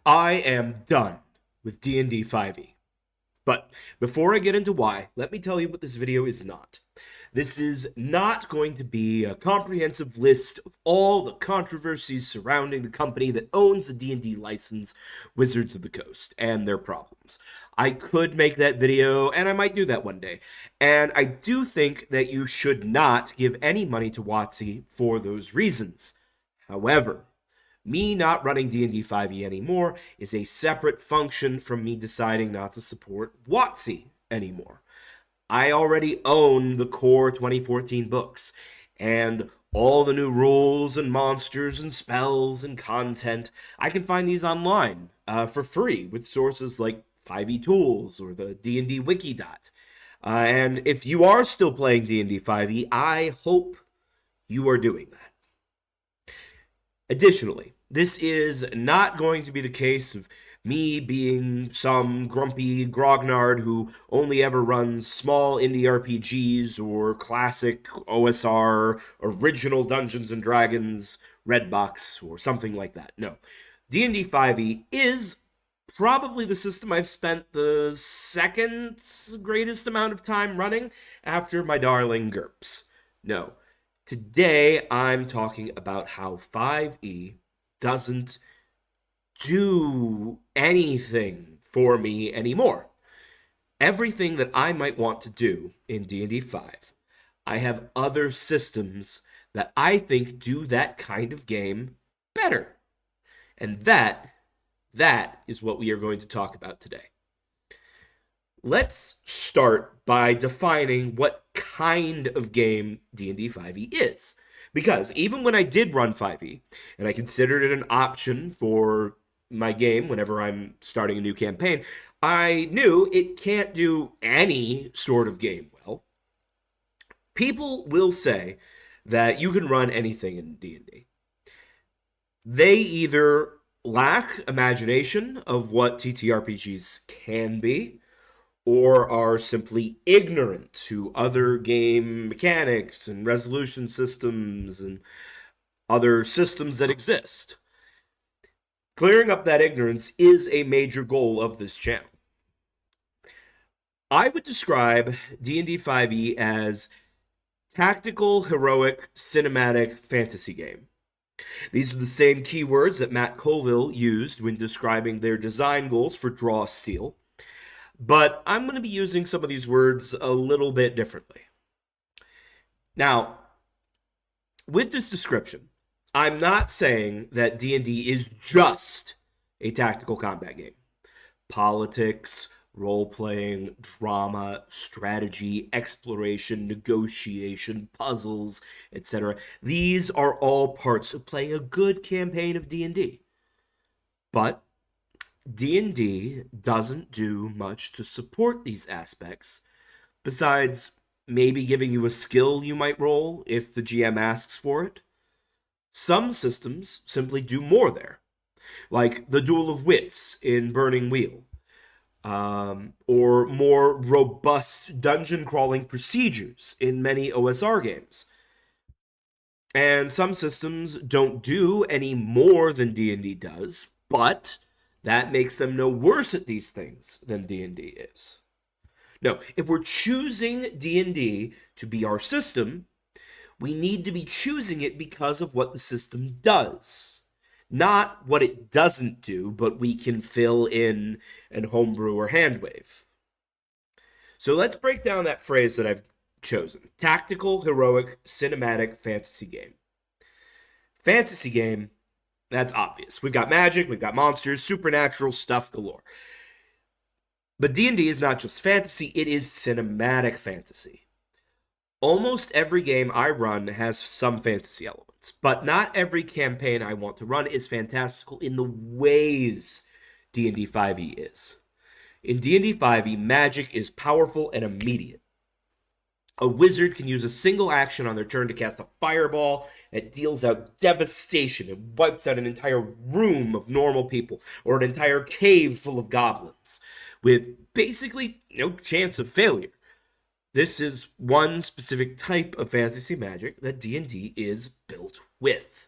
I am done with D&D5e. But before I get into why, let me tell you what this video is not. This is not going to be a comprehensive list of all the controversies surrounding the company that owns the D&D license, Wizards of the Coast, and their problems. I could make that video, and I might do that one day. And I do think that you should not give any money to WotC for those reasons. However, me not running D&D5e anymore is a separate function from me deciding not to support WotC anymore. I already own the core 2014 books, and all the new rules and monsters and spells and content. I can find these online for free with sources like 5e Tools or the D&D Wiki. And if you are still playing D&D5e, I hope you are doing that. Additionally, this is not going to be the case of me being some grumpy grognard who only ever runs small indie RPGs or classic OSR, original Dungeons and Dragons, Redbox, or something like that. No. D&D5e is probably the system I've spent the second greatest amount of time running after my darling GURPS. No. Today, I'm talking about how 5e doesn't do anything for me anymore. Everything that I might want to do in D&D 5, I have other systems that I think do that kind of game better. And that is what we are going to talk about today. Let's start by defining what kind of game D&D 5e is. Because even when I did run 5e, and I considered it an option for my game whenever I'm starting a new campaign, I knew it can't do any sort of game well. People will say that you can run anything in D&D. They either lack imagination of what TTRPGs can be, or are simply ignorant to other game mechanics and resolution systems and other systems that exist. Clearing up that ignorance is a major goal of this channel. I would describe D&D 5e as tactical, heroic, cinematic fantasy game. These are the same keywords that Matt Colville used when describing their design goals for Draw Steel. But I'm going to be using some of these words a little bit differently. Now, with this description, I'm not saying that D&D is just a tactical combat game. Politics, role-playing, drama, strategy, exploration, negotiation, puzzles, etc. These are all parts of playing a good campaign of D&D. But D&D doesn't do much to support these aspects, besides maybe giving you a skill you might roll if the GM asks for it. Some systems simply do more there, like the Duel of Wits in Burning Wheel, or more robust dungeon crawling procedures in many OSR games. And some systems don't do any more than D&D does, but that makes them no worse at these things than D&D is. No, if we're choosing D&D to be our system, we need to be choosing it because of what the system does. Not what it doesn't do, but we can fill in and homebrew or handwave. So let's break down that phrase that I've chosen. Tactical, heroic, cinematic fantasy game. Fantasy game, that's obvious. We've got magic, we've got monsters, supernatural stuff galore. But D&D is not just fantasy, it is cinematic fantasy. Almost every game I run has some fantasy elements, but not every campaign I want to run is fantastical in the ways D&D 5e is. In D&D 5e, magic is powerful and immediate. A wizard can use a single action on their turn to cast a fireball that deals out devastation and wipes out an entire room of normal people, or an entire cave full of goblins, with basically no chance of failure. This is one specific type of fantasy magic that D&D is built with.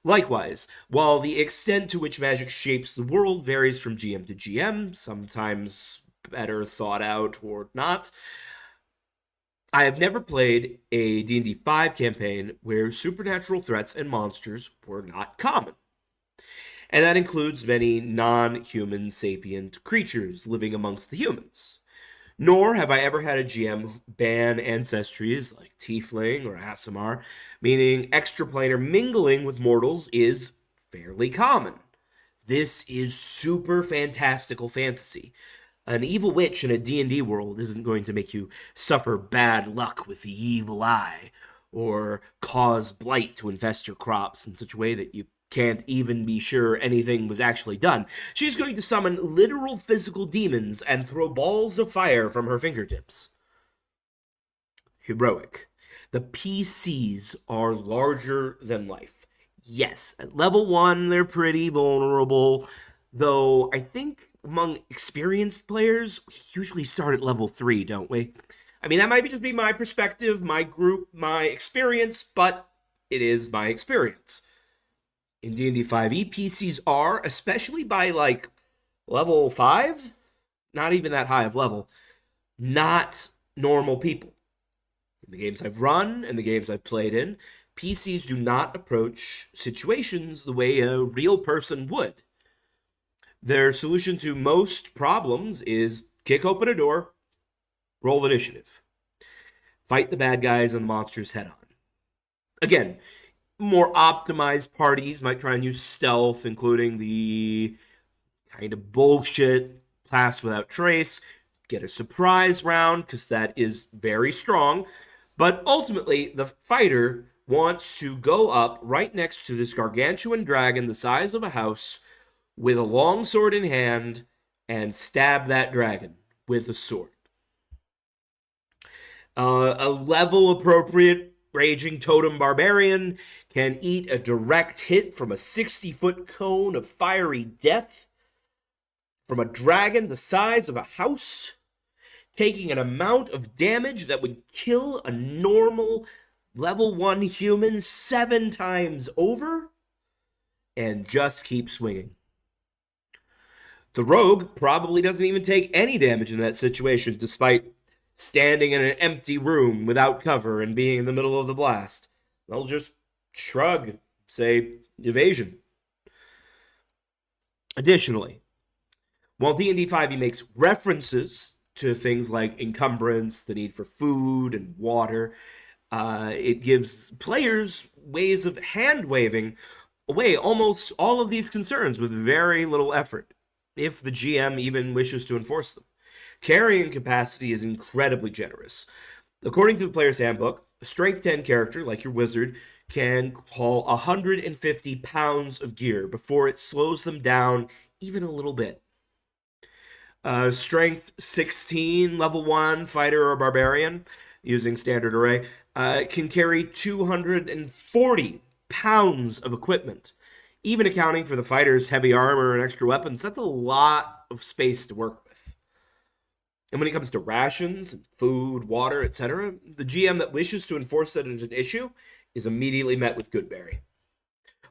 Likewise, while the extent to which magic shapes the world varies from GM to GM, sometimes better thought out or not, I have never played a D&D 5 campaign where supernatural threats and monsters were not common. And that includes many non-human sapient creatures living amongst the humans. Nor have I ever had a GM ban ancestries like Tiefling or Aasimar, meaning extraplanar mingling with mortals is fairly common. This is super fantastical fantasy. An evil witch in a D&D world isn't going to make you suffer bad luck with the evil eye, or cause blight to infest your crops in such a way that you can't even be sure anything was actually done. She's going to summon literal physical demons and throw balls of fire from her fingertips. Heroic. The PCs are larger than life. Yes, at level 1, they're pretty vulnerable, though I think among experienced players, we usually start at level 3, don't we? I mean, that might just be my perspective, my group, my experience, but it is my experience. In D&D 5e, PCs are, especially by like level 5, not even that high of level, not normal people. In the games I've run and the games I've played in, PCs do not approach situations the way a real person would. Their solution to most problems is kick open a door, roll initiative, fight the bad guys and the monsters head on. Again, more optimized parties might try and use stealth, including the kind of bullshit Pass Without Trace, get a surprise round, because that is very strong. But ultimately, the fighter wants to go up right next to this gargantuan dragon the size of a house with a long sword in hand and stab that dragon with a sword. A level appropriate Raging Totem Barbarian can eat a direct hit from a 60-foot cone of fiery death from a dragon the size of a house, taking an amount of damage that would kill a normal level 1 human 7 times over, and just keep swinging. The rogue probably doesn't even take any damage in that situation, despite standing in an empty room without cover and being in the middle of the blast. They'll just shrug, say evasion. Additionally, while D&D 5e makes references to things like encumbrance, the need for food and water, it gives players ways of hand-waving away almost all of these concerns with very little effort, if the GM even wishes to enforce them. Carrying capacity is incredibly generous. According to the player's handbook, a strength 10 character, like your wizard, can haul 150 pounds of gear before it slows them down even a little bit. Strength 16, level 1 fighter or barbarian, using standard array, can carry 240 pounds of equipment. Even accounting for the fighter's heavy armor and extra weapons, that's a lot of space to work with. And when it comes to rations, food, water, etc., the GM that wishes to enforce that as an issue is immediately met with Goodberry.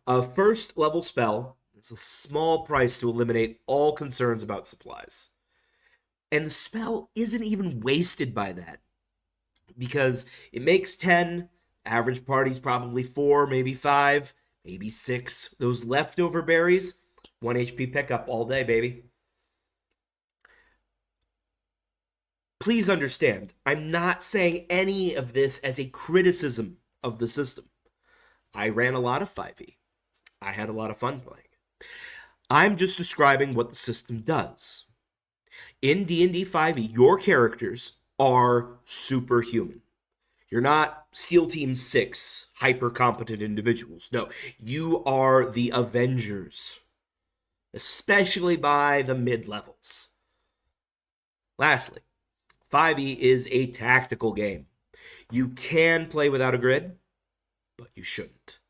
A first level spell is a small price to eliminate all concerns about supplies. And the spell isn't even wasted by that, because it makes 10, average party's probably 4, maybe 5, maybe 6. Those leftover berries, 1 HP pickup all day, baby. Please understand, I'm not saying any of this as a criticism of the system. I ran a lot of 5e. I had a lot of fun playing it. I'm just describing what the system does. In D&D 5e, your characters are superhuman. You're not SEAL Team 6, hyper-competent individuals. No, you are the Avengers, especially by the mid-levels. Lastly, 5e is a tactical game. You can play without a grid, but you shouldn't.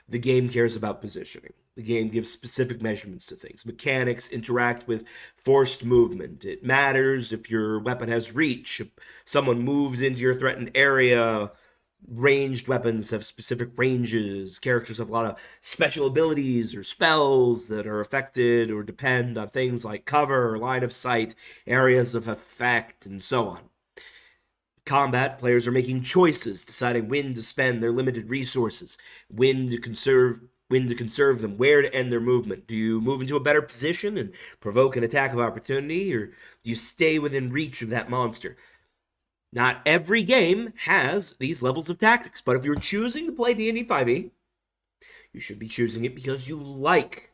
The game cares about positioning. The game gives specific measurements to things. Mechanics interact with forced movement. It matters if your weapon has reach, if someone moves into your threatened area Ranged weapons have specific ranges. Characters have a lot of special abilities or spells that are affected or depend on things like cover, line of sight, areas of effect, and so on. Combat, players are making choices, deciding when to spend their limited resources, when to conserve them, where to end their movement. Do you move into a better position and provoke an attack of opportunity, or do you stay within reach of that monster? Not every game has these levels of tactics, but if you're choosing to play D&D 5e, you should be choosing it because you like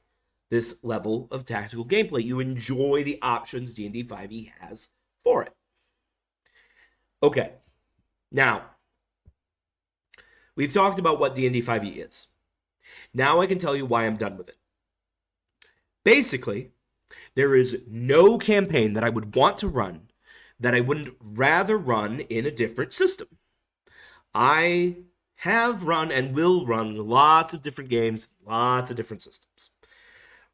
this level of tactical gameplay. You enjoy the options D&D 5e has for it. Okay, now, we've talked about what D&D 5e is. Now I can tell you why I'm done with it. Basically, there is no campaign that I would want to run that I wouldn't rather run in a different system. I have run and will run lots of different games, lots of different systems.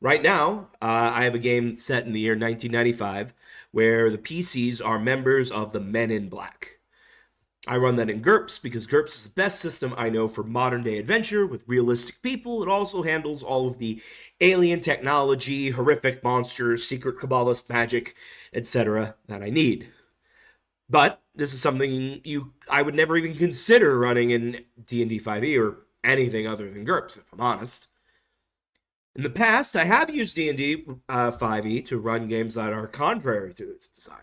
Right now, I have a game set in the year 1995 where the PCs are members of the Men in Black. I run that in GURPS because GURPS is the best system I know for modern day adventure with realistic people. It also handles all of the alien technology, horrific monsters, secret Kabbalist magic, etc. that I need. But this is something I would never even consider running in D&D 5e or anything other than GURPS, if I'm honest. In the past, I have used D&D 5e to run games that are contrary to its design.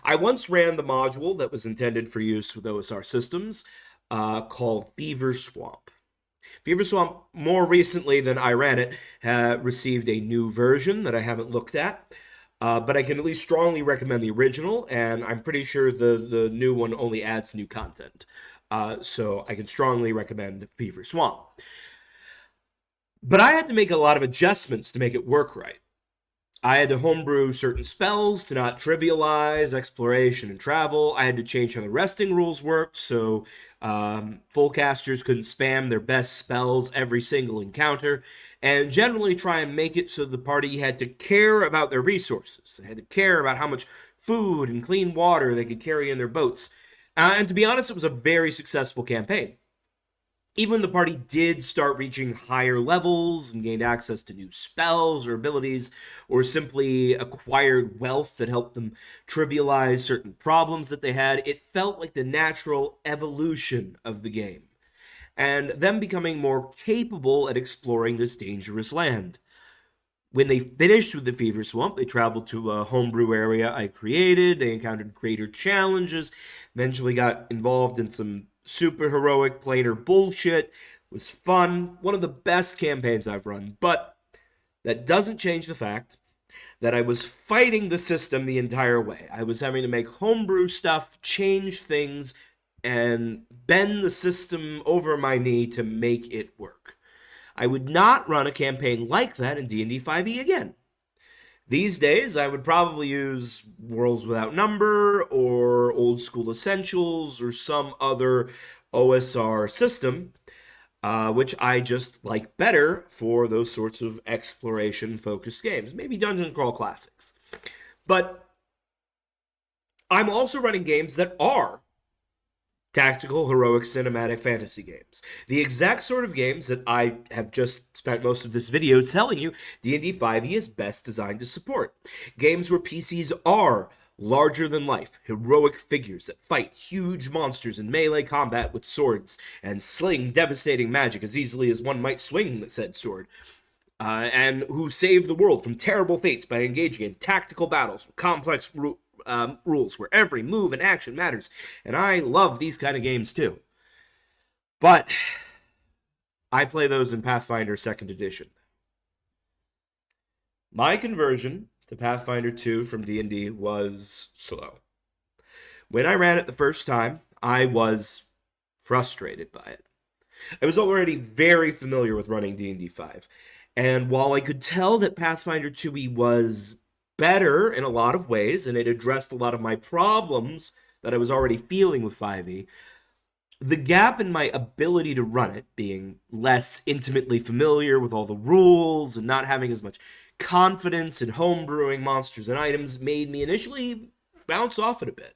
I once ran the module that was intended for use with OSR systems called Beaver Swamp. Beaver Swamp, more recently than I ran it, received a new version that I haven't looked at. But I can at least strongly recommend the original, and I'm pretty sure the new one only adds new content. So I can strongly recommend Beaver Swamp. But I had to make a lot of adjustments to make it work right. I had to homebrew certain spells to not trivialize exploration and travel. I had to change how the resting rules worked, so full casters couldn't spam their best spells every single encounter, and generally try and make it so the party had to care about their resources. They had to care about how much food and clean water they could carry in their boats. And to be honest, it was a very successful campaign. Even when the party did start reaching higher levels and gained access to new spells or abilities, or simply acquired wealth that helped them trivialize certain problems that they had, it felt like the natural evolution of the game, and them becoming more capable at exploring this dangerous land. When they finished with the Fever Swamp, they traveled to a homebrew area I created. They encountered greater challenges, eventually got involved in some super heroic planar bullshit. It was fun, one of the best campaigns I've run, but that doesn't change the fact that I was fighting the system the entire way. I was having to make homebrew stuff, change things, and bend the system over my knee to make it work. I would not run a campaign like that in D&D 5e again. These days, I would probably use Worlds Without Number or Old School Essentials or some other OSR system, which I just like better for those sorts of exploration-focused games. Maybe Dungeon Crawl Classics. But I'm also running games that are tactical, heroic, cinematic fantasy games. The exact sort of games that I have just spent most of this video telling you D&D 5e is best designed to support. Games where PCs are larger than life, heroic figures that fight huge monsters in melee combat with swords and sling devastating magic as easily as one might swing said sword. And who save the world from terrible fates by engaging in tactical battles with complex rules where every move and action matters. And I love these kind of games too. But I play those in Pathfinder 2nd Edition. My conversion to Pathfinder 2 from D&D was slow. When I ran it the first time, I was frustrated by it. I was already very familiar with running D&D 5, and while I could tell that Pathfinder 2e was better in a lot of ways, and it addressed a lot of my problems that I was already feeling with 5e, the gap in my ability to run it, being less intimately familiar with all the rules and not having as much confidence in homebrewing monsters and items, made me initially bounce off it a bit,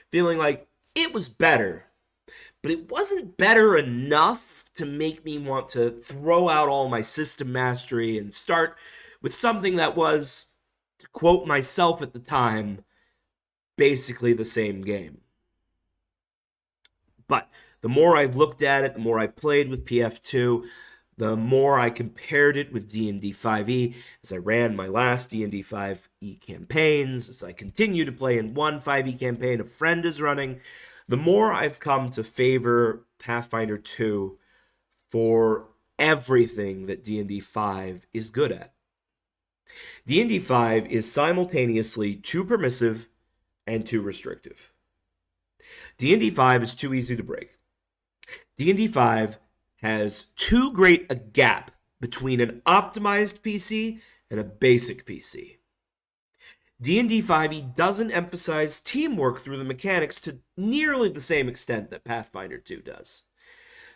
feeling like it was better, but it wasn't better enough to make me want to throw out all my system mastery and start with something that was, to quote myself at the time, basically the same game. But the more I've looked at it, the more I've played with PF2, the more I compared it with D&D5e as I ran my last D&D5e campaigns, as I continue to play in one 5e campaign a friend is running, the more I've come to favor Pathfinder 2 for everything that D&D 5 is good at. D&D 5 is simultaneously too permissive and too restrictive. D&D 5 is too easy to break. D&D 5 has too great a gap between an optimized PC and a basic PC. D&D 5e doesn't emphasize teamwork through the mechanics to nearly the same extent that Pathfinder 2 does.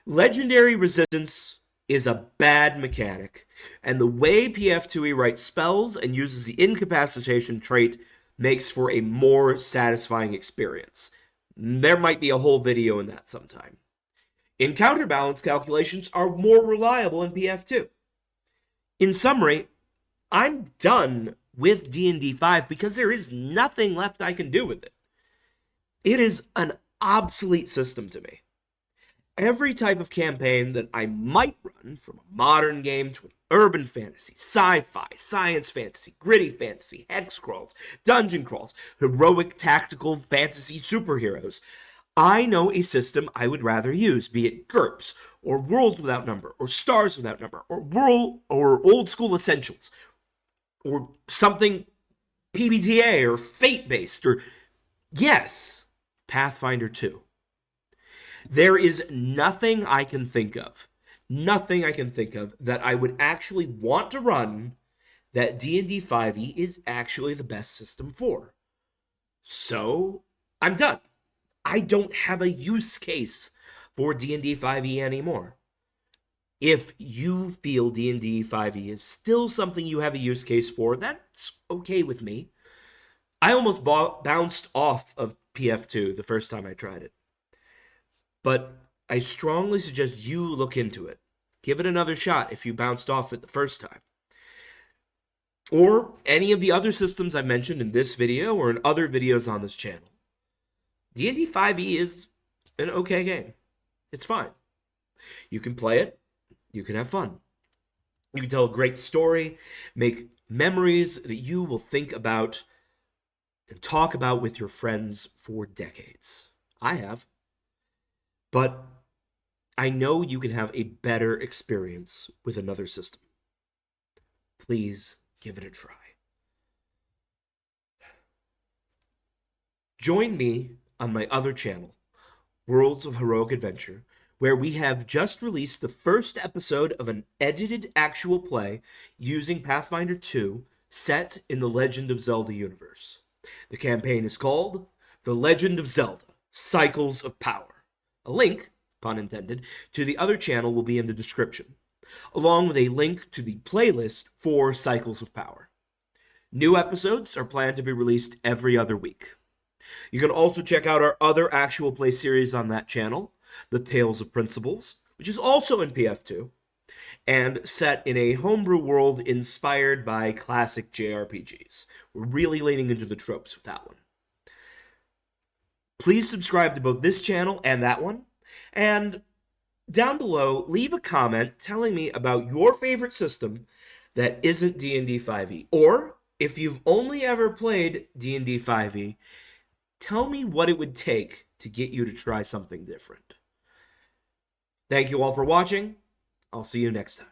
Legendary Resistance is a bad mechanic, and the way PF2e writes spells and uses the incapacitation trait makes for a more satisfying experience. There might be a whole video in that sometime. Encounter balance calculations are more reliable in PF2. In summary, I'm done with D&D 5 because there is nothing left I can do with it. It is an obsolete system to me. Every type of campaign that I might run, from a modern game to an urban fantasy, sci-fi, science fantasy, gritty fantasy, hex crawls, dungeon crawls, heroic tactical fantasy superheroes, I know a system I would rather use, be it GURPS, or Worlds Without Number, or Stars Without Number, or Old School Essentials, or something PBTA or fate-based, or, yes, Pathfinder 2. There is nothing I can think of that I would actually want to run that D&D 5e is actually the best system for. So, I'm done. I don't have a use case for D&D 5e anymore. If you feel D&D 5e is still something you have a use case for, that's okay with me. I almost bounced off of PF2 the first time I tried it. But I strongly suggest you look into it. Give it another shot if you bounced off it the first time. Or any of the other systems I mentioned in this video or in other videos on this channel. D&D 5e is an okay game. It's fine. You can play it. You can have fun. You can tell a great story, make memories that you will think about and talk about with your friends for decades. I have. But I know you can have a better experience with another system. Please give it a try. Join me on my other channel, Worlds of Heroic Adventure, where we have just released the first episode of an edited actual play using Pathfinder 2 set in the Legend of Zelda universe. The campaign is called The Legend of Zelda: Cycles of Power. A link, pun intended, to the other channel will be in the description, along with a link to the playlist for Cycles of Power. New episodes are planned to be released every other week. You can also check out our other actual play series on that channel, The Tales of Principles, which is also in PF2, and set in a homebrew world inspired by classic JRPGs. We're really leaning into the tropes with that one. Please subscribe to both this channel and that one, and down below, leave a comment telling me about your favorite system that isn't D&D 5e, or if you've only ever played D&D 5e, tell me what it would take to get you to try something different. Thank you all for watching. I'll see you next time.